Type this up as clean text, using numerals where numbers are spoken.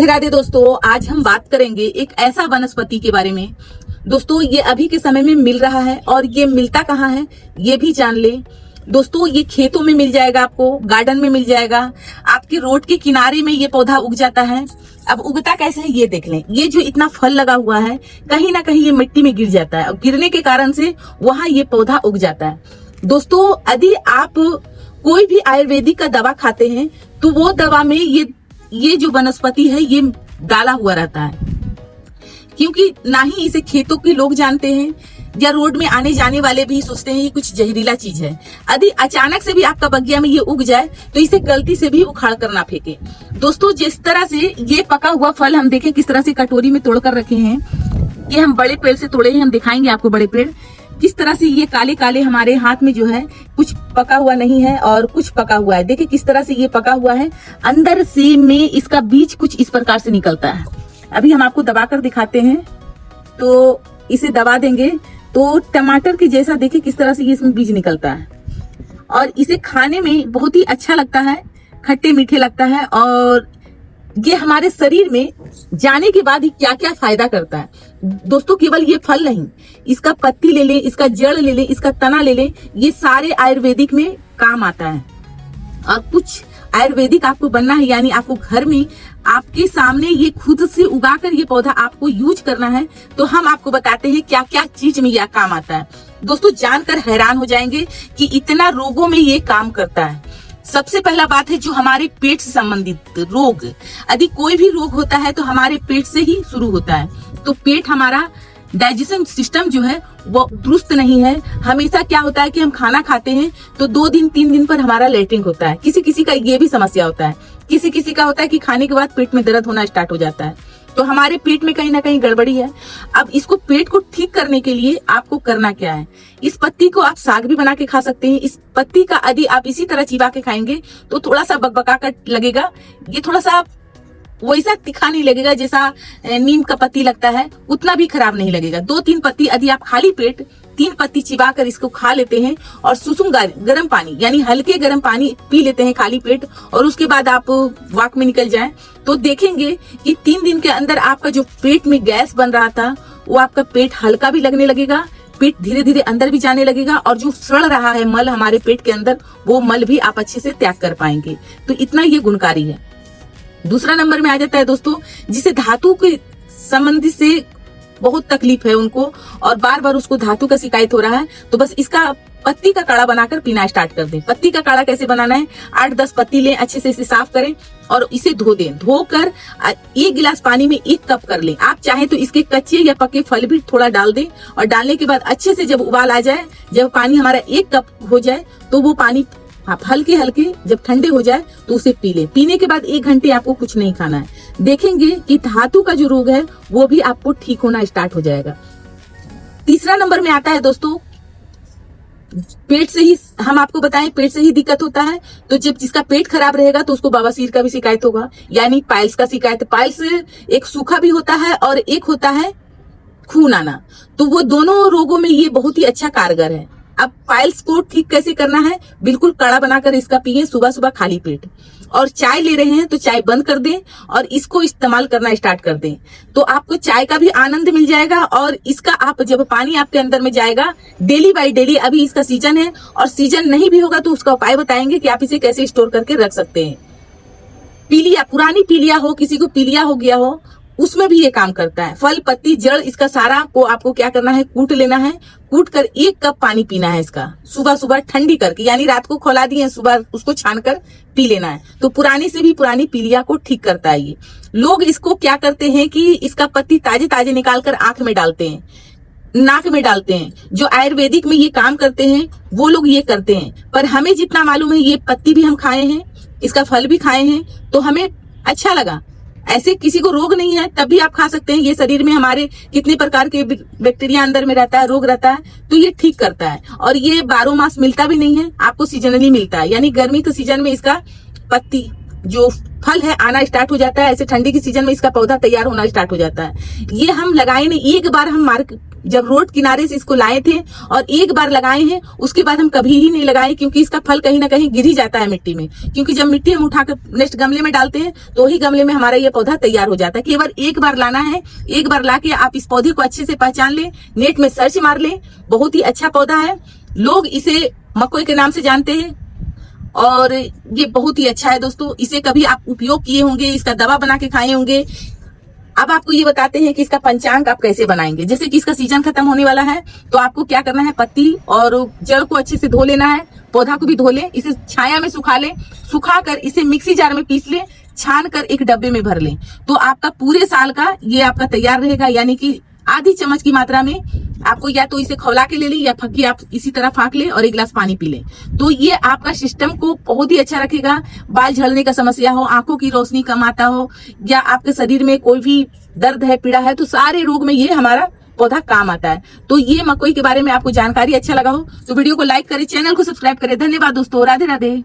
राधे राधे दोस्तों, आज हम बात करेंगे एक ऐसा वनस्पति के बारे में। दोस्तों ये अभी के समय में मिल रहा है और ये मिलता कहाँ है ये भी जान ले। दोस्तों ये खेतों में मिल जाएगा, आपको गार्डन में मिल जाएगा, आपके रोड के किनारे में ये पौधा उग जाता है। अब उगता कैसे है ये देख लें। ये जो इतना फल लगा हुआ है कहीं ना कहीं ये मिट्टी में गिर जाता है और गिरने के कारण से वहां ये पौधा उग जाता है। दोस्तों यदि आप कोई भी आयुर्वेदिक का दवा खाते हैं तो वो दवा में ये जो वनस्पति है ये डाला हुआ रहता है, क्योंकि ना ही इसे खेतों के लोग जानते हैं या रोड में आने जाने वाले भी सोचते हैं ये कुछ जहरीला चीज है। यदि अचानक से भी आपका बगिया में ये उग जाए तो इसे गलती से भी उखाड़ कर ना फेंके। दोस्तों जिस तरह से ये पका हुआ फल हम देखें किस तरह से कटोरी में तोड़कर रखे हैं, ये हम बड़े पेड़ से तोड़े हैं, हम दिखाएंगे आपको बड़े पेड़ किस तरह से ये काले काले हमारे हाथ में जो है कुछ पका हुआ नहीं है और कुछ पका हुआ है। देखिए किस तरह से ये पका हुआ है, अंदर से में इसका बीज कुछ इस प्रकार से निकलता है। अभी हम आपको दबा कर दिखाते हैं, तो इसे दबा देंगे तो टमाटर के जैसा देखिए किस तरह से ये इसमें बीज निकलता है और इसे खाने में बहुत ही अच्छा लगता है, खट्टे मीठे लगता है। और ये हमारे शरीर में जाने के बाद ही क्या क्या फायदा करता है। दोस्तों केवल ये फल नहीं, इसका पत्ती ले लें, इसका जड़ ले लें, इसका तना ले लें, ये सारे आयुर्वेदिक में काम आता है। और कुछ आयुर्वेदिक आपको बनना है, यानी आपको घर में आपके सामने ये खुद से उगाकर ये पौधा आपको यूज करना है, तो हम आपको बताते हैं क्या क्या चीज में यह काम आता है। दोस्तों जानकर हैरान हो जाएंगे कि इतना रोगों में ये काम करता है। सबसे पहला बात है जो हमारे पेट से संबंधित रोग, यदि कोई भी रोग होता है तो हमारे पेट से ही शुरू होता है। तो पेट हमारा डाइजेशन सिस्टम जो है वो दुरुस्त नहीं है। हमेशा क्या होता है कि हम खाना खाते हैं तो 2 दिन 3 दिन पर हमारा लेटरिन होता है। किसी किसी का ये भी समस्या होता है, किसी किसी का होता है कि खाने के बाद पेट में दर्द होना स्टार्ट हो जाता है। तो हमारे पेट में कहीं ना कहीं गड़बड़ी है। अब इसको पेट को ठीक करने के लिए आपको करना क्या है, इस पत्ती को आप साग भी बना के खा सकते हैं। इस पत्ती का यदि आप इसी तरह चिबा के खाएंगे तो थोड़ा सा बकबका कर लगेगा, ये थोड़ा सा वैसा तीखा नहीं लगेगा जैसा नीम का पत्ती लगता है, उतना भी खराब नहीं लगेगा। 2-3 पत्ती यदि आप खाली पेट 3 पत्ती चिबा कर इसको खा लेते हैं और सुसुम गर्म पानी यानी हल्के गर्म पानी पी लेते हैं खाली पेट, और उसके बाद आप वॉक में निकल जाएं तो देखेंगे कि 3 दिन के अंदर आपका जो पेट में गैस बन रहा था वो आपका पेट हल्का भी लगने लगेगा, पेट धीरे धीरे अंदर भी जाने लगेगा और जो सड़ रहा है मल हमारे पेट के अंदर वो मल भी आप अच्छे से त्याग कर पाएंगे। तो इतना ये गुणकारी है। दूसरा नंबर में आ जाता है दोस्तों जिसे धातु के संबंधित से बहुत तकलीफ है उनको और बार बार उसको धातु का शिकायत हो रहा है, तो बस इसका पत्ती का काढ़ा बनाकर पीना स्टार्ट कर दें। पत्ती का काढ़ा कैसे बनाना है, 8-10 पत्ती लें, अच्छे से इसे साफ करें और इसे धो दें। धोकर 1 गिलास पानी में 1 कप कर लें। आप चाहे तो इसके कच्चे या पके फल भी थोड़ा डाल दें और डालने के बाद अच्छे से जब उबाल आ जाए, जब पानी हमारा 1 कप हो जाए तो वो पानी आप हल्के हल्के जब ठंडे हो जाए तो उसे पी लें। पीने के बाद 1 घंटे आपको कुछ नहीं खाना है, देखेंगे कि धातु का जो रोग है वो भी आपको ठीक होना स्टार्ट हो जाएगा। तीसरा नंबर में आता है दोस्तों पेट से ही, हम आपको बताएं पेट से ही दिक्कत होता है तो जब जिसका पेट खराब रहेगा तो उसको बवासीर का भी शिकायत होगा, यानी पाइल्स का शिकायत। पाइल्स एक सूखा भी होता है और एक होता है खून आना, तो वो दोनों रोगों में ये बहुत ही अच्छा कारगर है। अब पाइल्स को ठीक कैसे करना है, बिल्कुल काढ़ा बनाकर इसका पिए सुबह सुबह खाली पेट। और चाय ले रहे हैं तो चाय बंद कर दें और इसको इस्तेमाल करना स्टार्ट कर दें, तो आपको चाय का भी आनंद मिल जाएगा। और इसका आप जब पानी आपके अंदर में जाएगा डेली बाय डेली, अभी इसका सीजन है और सीजन नहीं भी होगा तो उसका उपाय बताएंगे कि आप इसे कैसे स्टोर करके रख सकते हैं। पीलिया, पुरानी पीलिया हो, किसी को पीलिया हो गया हो, उसमें भी ये काम करता है। फल पत्ती जड़ इसका सारा को आपको क्या करना है, कूट लेना है, कूट कर 1 कप पानी पीना है इसका सुबह सुबह ठंडी करके, यानी रात को खौला दिए सुबह उसको छान कर पी लेना है। तो पुरानी से भी पुरानी पीलिया को ठीक करता है ये। लोग इसको क्या करते हैं कि इसका पत्ती ताजे ताजे निकाल कर आंख में डालते हैं, नाक में डालते हैं। जो आयुर्वेदिक में ये काम करते हैं वो लोग ये करते हैं, पर हमें जितना मालूम है ये पत्ती भी हम खाए हैं, इसका फल भी खाए हैं तो हमें अच्छा लगा। ऐसे किसी को रोग नहीं है तब भी आप खा सकते हैं। ये शरीर में हमारे कितने प्रकार के बैक्टीरिया अंदर में रहता है, रोग रहता है, तो ये ठीक करता है। और ये 12 मास मिलता भी नहीं है, आपको सीजनली मिलता है, यानी गर्मी के सीजन में इसका पत्ती जो फल है आना स्टार्ट हो जाता है। ऐसे ठंडी की सीजन में इसका पौधा तैयार होना स्टार्ट हो जाता है। ये हम लगाए नहीं, एक बार हम जब रोड किनारे से इसको लाए थे और एक बार लगाए हैं, उसके बाद हम कभी ही नहीं लगाए, क्योंकि इसका फल कहीं ना कहीं गिर ही जाता है मिट्टी में। क्योंकि जब मिट्टी हम उठाकर नेक्स्ट गमले में डालते हैं तो ही गमले में हमारा ये पौधा तैयार हो जाता है। केवल एक बार लाना है, एक बार लाके आप इस पौधे को अच्छे से पहचान लें, नेट में सर्च मार लें। बहुत ही अच्छा पौधा है, लोग इसे मकोई के नाम से जानते हैं और ये बहुत ही अच्छा है दोस्तों। इसे कभी आप उपयोग किए होंगे, इसका दवा बना के खाए होंगे। अब आपको ये बताते हैं कि इसका पंचांग आप कैसे बनाएंगे। जैसे कि इसका सीजन खत्म होने वाला है तो आपको क्या करना है, पत्ती और जड़ को अच्छे से धो लेना है, पौधा को भी धो लें, इसे छाया में सुखा लें, सुखाकर इसे मिक्सी जार में पीस लें, छान कर एक डब्बे में भर लें। तो आपका पूरे साल का ये आपका तैयार रहेगा। यानी कि आधी चम्मच की मात्रा में आपको या तो इसे खौला के ले लें या फक्की आप इसी तरह फाक लें और एक गिलास पानी पी लें। तो ये आपका सिस्टम को बहुत ही अच्छा रखेगा। बाल झड़ने का समस्या हो, आंखों की रोशनी कम आता हो, या आपके शरीर में कोई भी दर्द है, पीड़ा है, तो सारे रोग में ये हमारा पौधा काम आता है। तो ये मकोई के बारे में आपको जानकारी अच्छा लगा हो तो वीडियो को लाइक करें, चैनल को सब्सक्राइब करें। धन्यवाद दोस्तों, राधे राधे।